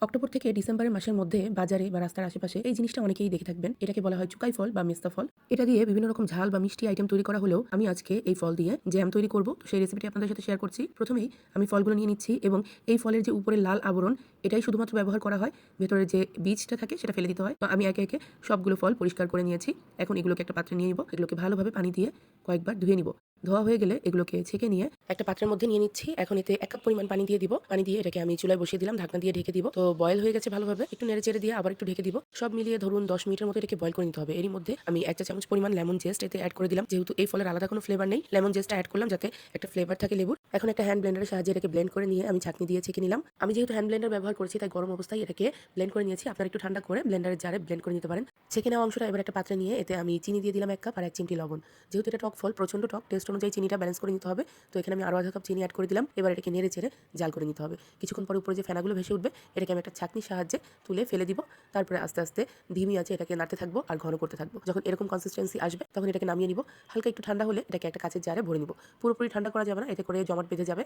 October থেকে ডিসেম্বরের মাসের মধ্যে বাজারে বা রাস্তার আশেপাশে এই জিনিসটা অনেকেই দেখে থাকবেন। এটাকে বলা হয় চুকাই ফল বা মেস্তা ফল। এটা দিয়ে বিভিন্ন রকম ঝাল বা মিষ্টি আইটেম তৈরি করা হলেও আমি আজকে এই ফল দিয়ে জ্যাম তৈরি করব। তো সেই রেসিপিটি আপনাদের সাথে শেয়ার করছি। প্রথমেই আমি ফলগুলো নিয়ে নিচ্ছি এবং এই ফলের যে উপরে লাল আবরণ এটাই শুধুমাত্র ব্যবহার করা হয়। ভেতরের যে বীজটা থাকে সেটা ফেলে দিতে হয়। তো আমি একে একে সবগুলো ফল পরিষ্কার করে নিয়েছি। এখন এগুলোকে একটা পাত্রে নিয়ে নিব। এগুলোকে ভালোভাবে পানি দিয়ে কয়েকবার ধুয়ে নিব। ধোয়া হয়ে গেলে এগুলোকে ছেঁকে নিয়ে একটা পাত্রের মধ্যে নিয়ে নিচ্ছি। এখন এতে 1 কাপ পরিমাণ পানি দিয়ে দিব। পানি দিয়ে এটাকে আমি চুলায় বসিয়ে দিলাম, ঢাকনা দিয়ে ঢেকে দিব। তো বয়েল হয়ে গেছে ভালোভাবে, একটু নেড়েচেড়ে দিয়ে আবার একটু ঢেকে দিব। সব মিলিয়ে ধরুন 10 মিনিটের মতো এটাকে বয়েল করে নিতে হবে। এরই মধ্যে আমি 1 চা চামচ পরিমাণ লেমন জেস্ট এতে অ্যাড করে দিলাম। যেহেতু এই ফলের আলাদা কোনো ফ্লেভার নেই, লেমন জেস্টটা অ্যাড করলাম যাতে একটা ফ্লেভার থাকে লেবুর। এখন একটা হ্যান্ড ব্লেন্ডারের সাহায্যে এটাকে ব্লেন্ড করে নিয়ে আমি ছাঁকনি দিয়ে ছেঁকে নিলাম। আমি যেহেতু হ্যান্ড ব্লেন্ডার ব্যবহার করছি তাই গরম অবস্থায় এটাকে ব্লেন্ড করে নিয়েছি। আপনারা একটু ঠান্ডা করে ব্লেন্ডারের জারে ব্লেন্ড করে নিতে পারেন। ছেঁকে নেওয়া অংশটা এবার একটা পাত্রে নিয়ে এতে আমি চিনি দিয়ে দিলাম 1 কাপ আর 1 চিমটি লবণ। যেহেতু এটা টক ফল, প্রচন্ড টক, টেস্ট অনুযায়ী চিনিটা ব্যালেন্স করে নিতে হবে। তো এখানে আমি আরো আধা কাপ চিনি অ্যাড করে দিলাম। এবার এটাকে নেড়ে চেড়ে জাল করে নিতে হবে। কিছুক্ষণ পরে উপরে যে ফেনাগুলো ভেসে উঠবে এটাকে আমি একটা ছাঁকনির সাহায্যে তুলে ফেলে দিব। তারপরে আস্তে আস্তে ধিমি আঁচে এটাকে নাড়তে থাকবো আর ঘন করতে থাকবো। যখন এরকম কনসিস্টেন্সি আসবে তখন এটাকে নামিয়ে নিব। হালকা একটু ঠান্ডা হলে এটাকে একটা কাঁচের জারে ভরে নিব। পুরোপুরি ঠান্ডা করা যাবে না, এতে করে জমাট বেঁধে যাবে।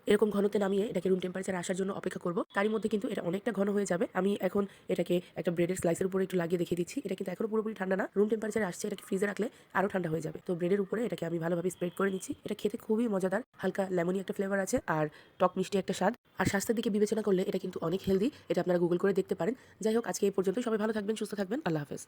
এরকম ঘনত্বে নামিয়ে এটাকে রুম টেম্পারেচারে আসার জন্য অপেক্ষা করব। তারই মধ্যে কিন্তু এটা অনেকটা ঘন হয়ে যাবে। আমি এখন এটাকে একটা ব্রেডের স্লাইসের উপরে একটু লাগিয়ে দেখিয়ে দিচ্ছি। এটা কিন্তু এখনো পুরোপুরি ঠান্ডা না, রুম টেম্পারেচারে আসছে। এটাকে ফ্রিজে রাখলে আরো ঠান্ডা হয়ে যাবে। তো ব্রেডের উপরে এটাকে আমি ভালোভাবে স্প্রেড করে নিচ্ছি। এটা খেতে খুবই মজাদার, হালকা লেমনি একটা ফ্লেভার আছে আর টক মিষ্টি একটা স্বাদ। আর স্বাস্থ্যের দিকে বিবেচনা করলে এটা কিন্তু অনেক হেলদি। এটা আপনারা গুগল করে দেখতে পারেন। যাই হোক, আজকে এই পর্যন্ত। সবাই ভালো থাকবেন, সুস্থ থাকবেন। আল্লাহ হাফেজ।